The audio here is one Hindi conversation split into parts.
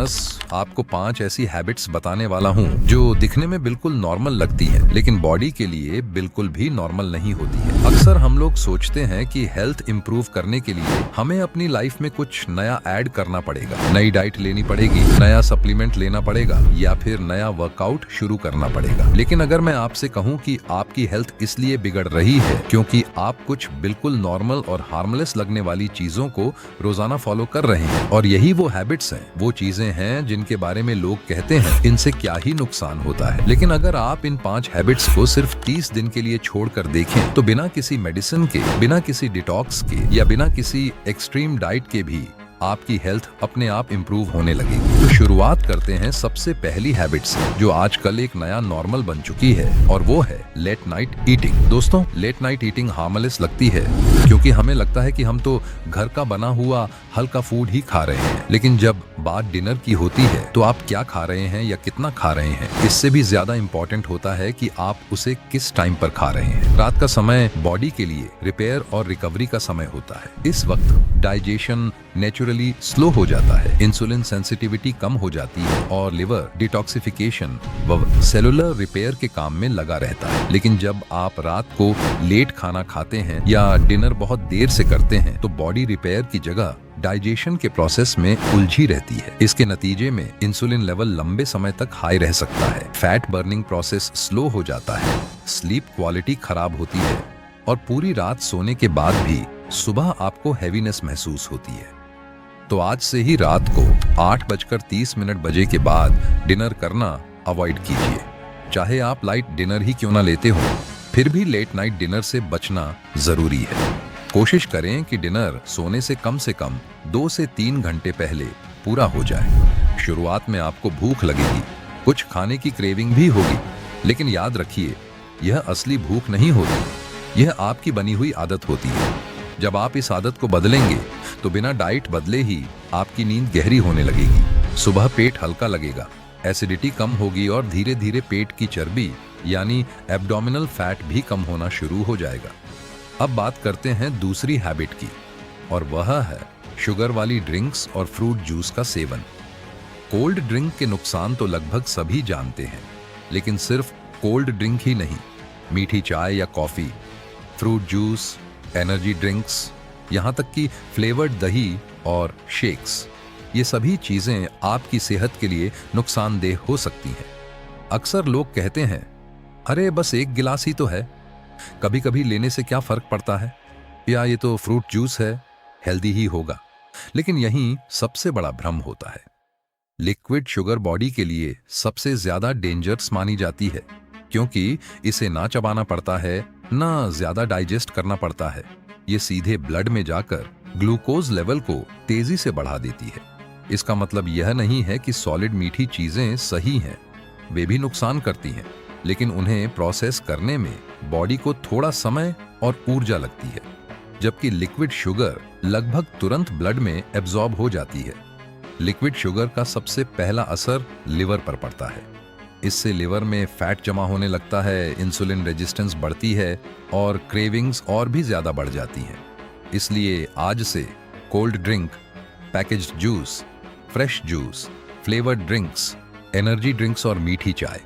मानस आपको 5 ऐसी हैबिट्स बताने वाला हूँ जो दिखने में बिल्कुल नॉर्मल लगती हैं, लेकिन बॉडी के लिए बिल्कुल भी नॉर्मल नहीं होती है। अक्सर हम लोग सोचते हैं कि हेल्थ इंप्रूव करने के लिए हमें अपनी लाइफ में कुछ नया ऐड करना पड़ेगा, नई डाइट लेनी पड़ेगी, नया सप्लीमेंट लेना पड़ेगा या फिर नया वर्कआउट शुरू करना पड़ेगा। लेकिन अगर मैं आपसे कहूँ कि आपकी हेल्थ इसलिए बिगड़ रही है क्योंकि आप कुछ बिल्कुल नॉर्मल और हार्मलेस लगने वाली चीजों को रोजाना फॉलो कर रहे हैं, और यही वो हैबिट्स हैं, वो चीजें हैं जिनके बारे में लोग कहते हैं इनसे क्या ही नुकसान होता है। लेकिन अगर आप इन 5 हैबिट्स को सिर्फ 30 दिन के लिए छोड़कर देखें तो बिना किसी मेडिसिन के, बिना किसी डिटॉक्स के या बिना किसी एक्सट्रीम डाइट के भी आपकी हेल्थ अपने आप इंप्रूव होने लगेगी। तो शुरुआत करते हैं सबसे पहली हैबिट से, जो आजकल एक नया नॉर्मल बन चुकी है, और वो है लेट नाइट ईटिंग। दोस्तों, लेट नाइट ईटिंग हार्मलेस लगती है क्योंकि हमें लगता है कि हम तो घर का बना हुआ हल्का फूड ही खा रहे हैं, लेकिन जब बात डिनर की होती है तो आप क्या खा रहे हैं या कितना खा रहे हैं, इससे भी ज्यादा इंपॉर्टेंट होता है कि आप उसे किस टाइम पर खा रहे हैं। रात का समय बॉडी के लिए रिपेयर और रिकवरी का समय होता है। इस वक्त डाइजेशन नेचुरली स्लो हो जाता है, इंसुलिन सेंसिटिविटी कम हो जाती है और लिवर डिटॉक्सिफिकेशन व सेलुलर रिपेयर के काम में लगा रहता है। लेकिन जब आप रात को लेट खाना खाते हैं या डिनर बहुत देर से करते हैं तो बॉडी रिपेयर की जगह डाइजेशन के प्रोसेस में उलझी रहती है। इसके नतीजे में इंसुलिन लेवल लंबे समय तक हाई रह सकता है, फैट बर्निंग प्रोसेस स्लो हो जाता है, स्लीप क्वालिटी खराब होती है और पूरी रात सोने के बाद भी सुबह आपको हैवीनेस महसूस होती है। तो आज से ही रात को 8:30 बजे के बाद डिनर करना अवॉइड कीजिए। चाहे आप लाइट डिनर ही क्यों ना लेते हो, फिर भी लेट नाइट डिनर से बचना जरूरी है। कोशिश करें कि डिनर सोने से कम 2 से 3 घंटे पहले पूरा हो जाए। शुरुआत में आपको भूख लगेगी, कुछ खाने की क्रेविंग भी होगी, लेकिन याद रखिए, यह असली भूख नहीं होती, यह आपकी बनी हुई आदत होती है। जब आप इस आदत को बदलेंगे तो बिना डाइट बदले ही आपकी नींद गहरी होने लगेगी, सुबह पेट हल्का लगेगा, एसिडिटी कम होगी और धीरे धीरे पेट की चर्बी यानी एब्डोमिनल फैट भी कम होना शुरू हो जाएगा। अब बात करते हैं दूसरी हैबिट की, और वह है शुगर वाली ड्रिंक्स और फ्रूट जूस का सेवन। कोल्ड ड्रिंक के नुकसान तो लगभग सभी जानते हैं, लेकिन सिर्फ कोल्ड ड्रिंक ही नहीं, मीठी चाय या coffee, fruit juice, energy drinks, यहाँ तक कि फ्लेवर्ड दही और शेक्स, ये सभी चीजें आपकी सेहत के लिए नुकसानदेह हो सकती हैं। अक्सर लोग कहते हैं, अरे बस 1 गिलास ही तो है, कभी कभी लेने से क्या फर्क पड़ता है, या ये तो फ्रूट जूस है, हेल्दी ही होगा। लेकिन यही सबसे बड़ा भ्रम होता है। लिक्विड शुगर बॉडी के लिए सबसे ज्यादा डेंजरस मानी जाती है क्योंकि इसे ना चबाना पड़ता है, ना ज्यादा डाइजेस्ट करना पड़ता है। ये सीधे ब्लड में जाकर ग्लूकोज लेवल को तेजी से बढ़ा देती है। इसका मतलब यह नहीं है कि सॉलिड मीठी चीजें सही हैं, वे भी नुकसान करती हैं, लेकिन उन्हें प्रोसेस करने में बॉडी को थोड़ा समय और ऊर्जा लगती है, जबकि लिक्विड शुगर लगभग तुरंत ब्लड में एब्जॉर्ब हो जाती है। लिक्विड शुगर का सबसे पहला असर लिवर पर पड़ता है। इससे लिवर में फैट जमा होने लगता है, इंसुलिन रेजिस्टेंस बढ़ती है और क्रेविंग्स और भी ज्यादा बढ़ जाती हैं। इसलिए आज से cold drink, packaged juice, fresh juice, flavoured drinks, energy drinks और मीठी चाय,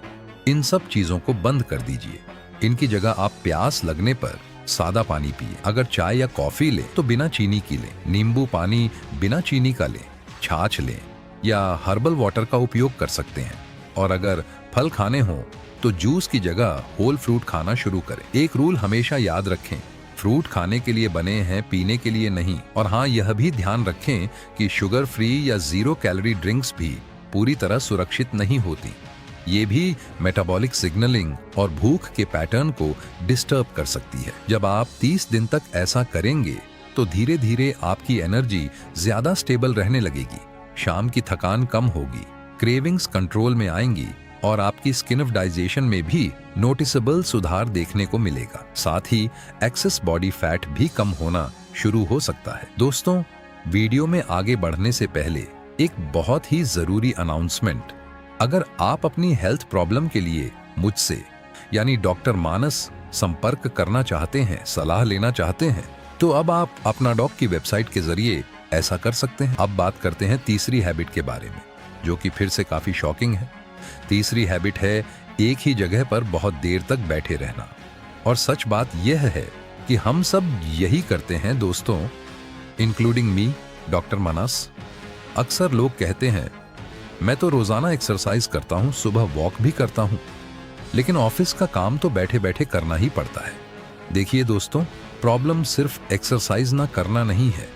इन सब चीजों को बंद कर दीजिए। इनकी जगह आप प्यास लगने पर सादा पानी पिए। अगर चाय या कॉफी लें तो बिना चीनी की लें, नींबू पानी बिना चीनी का लें, छाछ लें या हर्बल वाटर का उपयोग कर सकते हैं। और अगर फल खाने हों तो जूस की जगह होल फ्रूट खाना शुरू करें। एक रूल हमेशा याद रखें, फ्रूट खाने के लिए बने हैं, पीने के लिए नहीं। और हाँ, यह भी ध्यान रखें कि शुगर फ्री या 0 कैलोरी ड्रिंक्स भी पूरी तरह सुरक्षित नहीं होती। ये भी मेटाबॉलिक सिग्नलिंग और भूख के पैटर्न को डिस्टर्ब कर सकती है। जब आप 30 दिन तक ऐसा करेंगे तो धीरे धीरे आपकी एनर्जी ज्यादा स्टेबल रहने लगेगी, शाम की थकान कम होगी, क्रेविंग्स कंट्रोल में आएंगी और आपकी स्किन ऑफ डाइजेशन में भी नोटिसेबल सुधार देखने को मिलेगा। साथ ही एक्सेस बॉडी फैट भी कम होना शुरू हो सकता है। दोस्तों, वीडियो में आगे बढ़ने से पहले एक बहुत ही जरूरी अनाउंसमेंट। अगर आप अपनी हेल्थ प्रॉब्लम के लिए मुझसे यानी डॉक्टर मानस संपर्क करना चाहते हैं, सलाह लेना चाहते हैं, तो अब आप अपना डॉक की वेबसाइट के जरिए ऐसा कर सकते हैं। अब बात करते हैं तीसरी हैबिट के बारे में, जो कि फिर से काफी शॉकिंग है। तीसरी हैबिट है एक ही जगह पर बहुत देर तक बैठे रहना। और सच बात यह है कि हम सब यही करते हैं दोस्तों, इंक्लूडिंग मी, डॉक्टर मानस। अक्सर लोग कहते हैं मैं तो रोजाना एक्सरसाइज करता हूं, सुबह वॉक भी करता हूं, लेकिन ऑफिस का काम तो बैठे बैठे करना ही पड़ता है। देखिए दोस्तों, प्रॉब्लम सिर्फ एक्सरसाइज ना करना नहीं है।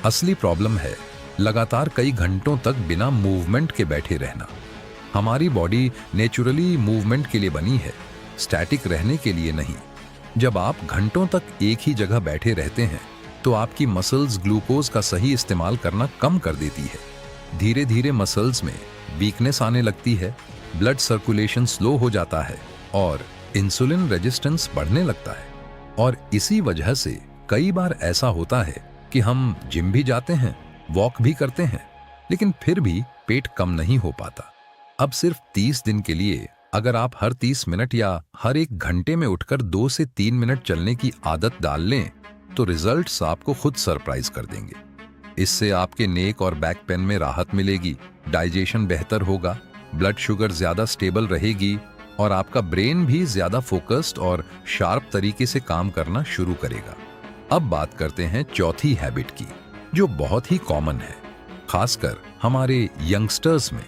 असली प्रॉब्लम है लगातार कई घंटों तक बिना मूवमेंट के बैठे रहना। हमारी बॉडी नेचुरली मूवमेंट के लिए बनी है, स्टैटिक रहने के लिए नहीं। जब आप घंटों तक एक ही जगह बैठे रहते हैं तो आपकी मसल्स ग्लूकोज का सही इस्तेमाल करना कम कर देती है। धीरे धीरे मसल्स में वीकनेस आने लगती है, ब्लड सर्कुलेशन स्लो हो जाता है और इंसुलिन रेजिस्टेंस बढ़ने लगता है। और इसी वजह से कई बार ऐसा होता है कि हम जिम भी जाते हैं, वॉक भी करते हैं, लेकिन फिर भी पेट कम नहीं हो पाता। अब सिर्फ 30 दिन के लिए अगर आप हर 30 मिनट या हर 1 घंटे में उठकर 2 से 3 मिनट चलने की आदत डाल लें तो रिजल्ट्स आपको खुद सरप्राइज कर देंगे। इससे आपके नेक और बैक पेन में राहत मिलेगी, डाइजेशन बेहतर होगा, ब्लड शुगर ज्यादा स्टेबल रहेगी और आपका ब्रेन भी ज्यादा फोकस्ड और शार्प तरीके से काम करना शुरू करेगा। अब बात करते हैं चौथी हैबिट की, जो बहुत ही कॉमन है, खासकर हमारे यंगस्टर्स में,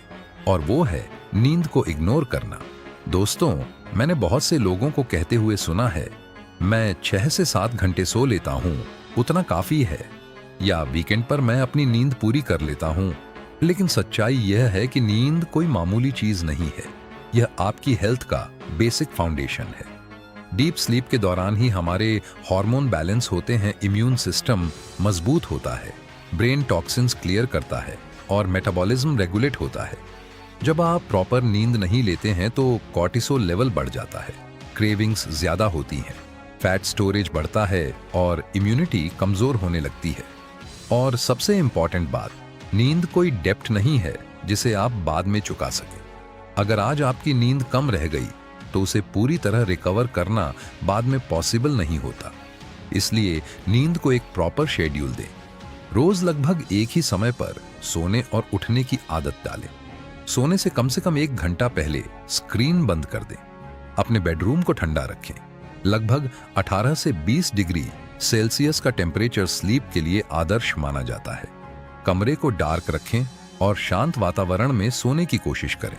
और वो है नींद को इग्नोर करना। दोस्तों, मैंने बहुत से लोगों को कहते हुए सुना है, मैं 6 से 7 घंटे सो लेता हूं, उतना काफी है, या वीकेंड पर मैं अपनी नींद पूरी कर लेता हूं। लेकिन सच्चाई यह है कि नींद कोई मामूली चीज नहीं है, यह आपकी हेल्थ का बेसिक फाउंडेशन है। डीप स्लीप के दौरान ही हमारे हार्मोन बैलेंस होते हैं, इम्यून सिस्टम मजबूत होता है, ब्रेन टॉक्सिन्स क्लियर करता है और मेटाबॉलिज्म रेगुलेट होता है। जब आप प्रॉपर नींद नहीं लेते हैं तो कॉर्टिसोल लेवल बढ़ जाता है, क्रेविंग्स ज्यादा होती हैं, फैट स्टोरेज बढ़ता है और इम्यूनिटी कमजोर होने लगती है। और सबसे इंपॉर्टेंट बात, नींद कोई डेप्ट नहीं है जिसे आप बाद में चुका सके। अगर आज आपकी नींद कम रह गई तो उसे पूरी तरह रिकवर करना बाद में पॉसिबल नहीं होता। इसलिए नींद को एक प्रॉपर शेड्यूल दें। रोज लगभग एक ही समय पर सोने और उठने की आदत डालें। सोने से कम 1 घंटा पहले स्क्रीन बंद कर दें। अपने बेडरूम को ठंडा रखें। लगभग 18 से 20 डिग्री सेल्सियस का टेम्परेचर स्लीप के लिए आदर्श माना जाता है। कमरे को डार्क रखें और शांत वातावरण में सोने की कोशिश करें।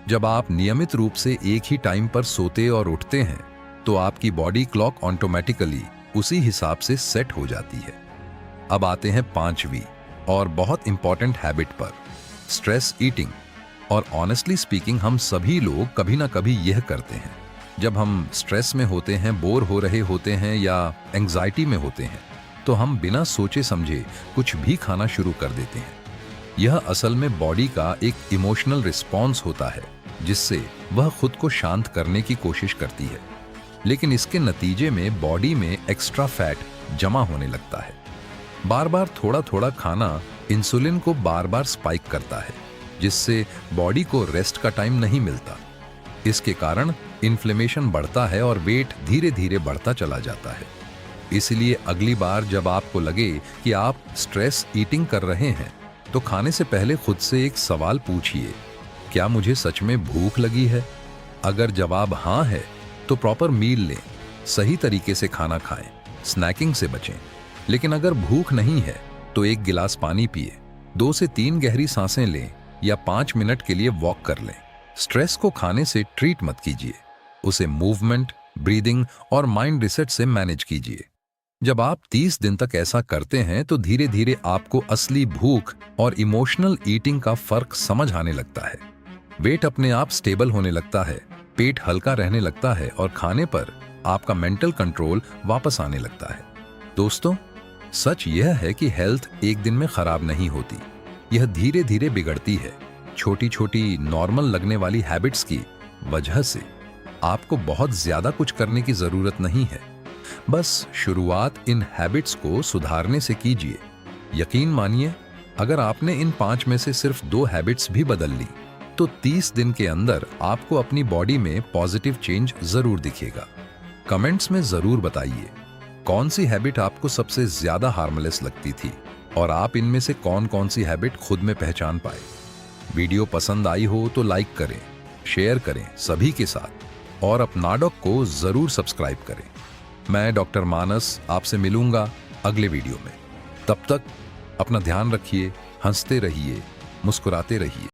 जब आप नियमित रूप से एक ही टाइम पर सोते और उठते हैं तो आपकी बॉडी क्लॉक ऑटोमेटिकली उसी हिसाब से सेट हो जाती है। अब आते हैं 5वीं और बहुत इंपॉर्टेंट हैबिट पर, स्ट्रेस ईटिंग। और ऑनेस्टली स्पीकिंग, हम सभी लोग कभी ना कभी यह करते हैं। जब हम स्ट्रेस में होते हैं, बोर हो रहे होते हैं या एंग्जाइटी में होते हैं तो हम बिना सोचे समझे कुछ भी खाना शुरू कर देते हैं। यह असल में बॉडी का एक इमोशनल रिस्पॉन्स होता है जिससे वह खुद को शांत करने की कोशिश करती है, लेकिन इसके नतीजे में बॉडी में एक्स्ट्रा फैट जमा होने लगता है। बार बार थोड़ा थोड़ा खाना इंसुलिन को बार बार स्पाइक करता है, जिससे बॉडी को रेस्ट का टाइम नहीं मिलता। इसके कारण इन्फ्लेमेशन बढ़ता है और वेट धीरे धीरे बढ़ता चला जाता है। इसलिए अगली बार जब आपको लगे कि आप स्ट्रेस ईटिंग कर रहे हैं तो खाने से पहले खुद से एक सवाल पूछिए, क्या मुझे सच में भूख लगी है? अगर जवाब हाँ है तो प्रॉपर मील लें, सही तरीके से खाना खाएं, स्नैकिंग से बचें। लेकिन अगर भूख नहीं है तो 1 गिलास पानी पिए, 2 से 3 गहरी सांसें लें या 5 मिनट के लिए वॉक कर लें। स्ट्रेस को खाने से ट्रीट मत कीजिए, उसे मूवमेंट, ब्रीदिंग और माइंड रिसेट से मैनेज कीजिए। जब आप 30 दिन तक ऐसा करते हैं तो धीरे धीरे आपको असली भूख और इमोशनल ईटिंग का फर्क समझ आने लगता है। वेट अपने आप स्टेबल होने लगता है, पेट हल्का रहने लगता है और खाने पर आपका मेंटल कंट्रोल वापस आने लगता है। दोस्तों, सच यह है कि हेल्थ एक दिन में खराब नहीं होती, यह धीरे धीरे बिगड़ती है। छोटी छोटी नॉर्मल लगने वाली हैबिट्स की वजह से आपको बहुत ज्यादा कुछ करने की जरूरत नहीं है। बस शुरुआत इन हैबिट्स को सुधारने से कीजिए। यकीन मानिए, अगर आपने इन 5 में से सिर्फ 2 हैबिट्स भी बदल ली तो 30 दिन के अंदर आपको अपनी बॉडी में पॉजिटिव चेंज जरूर दिखेगा। कमेंट्स में जरूर बताइए कौन सी हैबिट आपको सबसे ज्यादा हार्मलेस लगती थी और आप इनमें से कौन कौन सी हैबिट खुद में पहचान पाए। वीडियो पसंद आई हो तो लाइक करें, शेयर करें सभी के साथ और अपना डॉक को जरूर सब्सक्राइब करें। मैं डॉक्टर मानस आपसे मिलूंगा अगले वीडियो में। तब तक अपना ध्यान रखिए, हंसते रहिए, मुस्कुराते रहिए।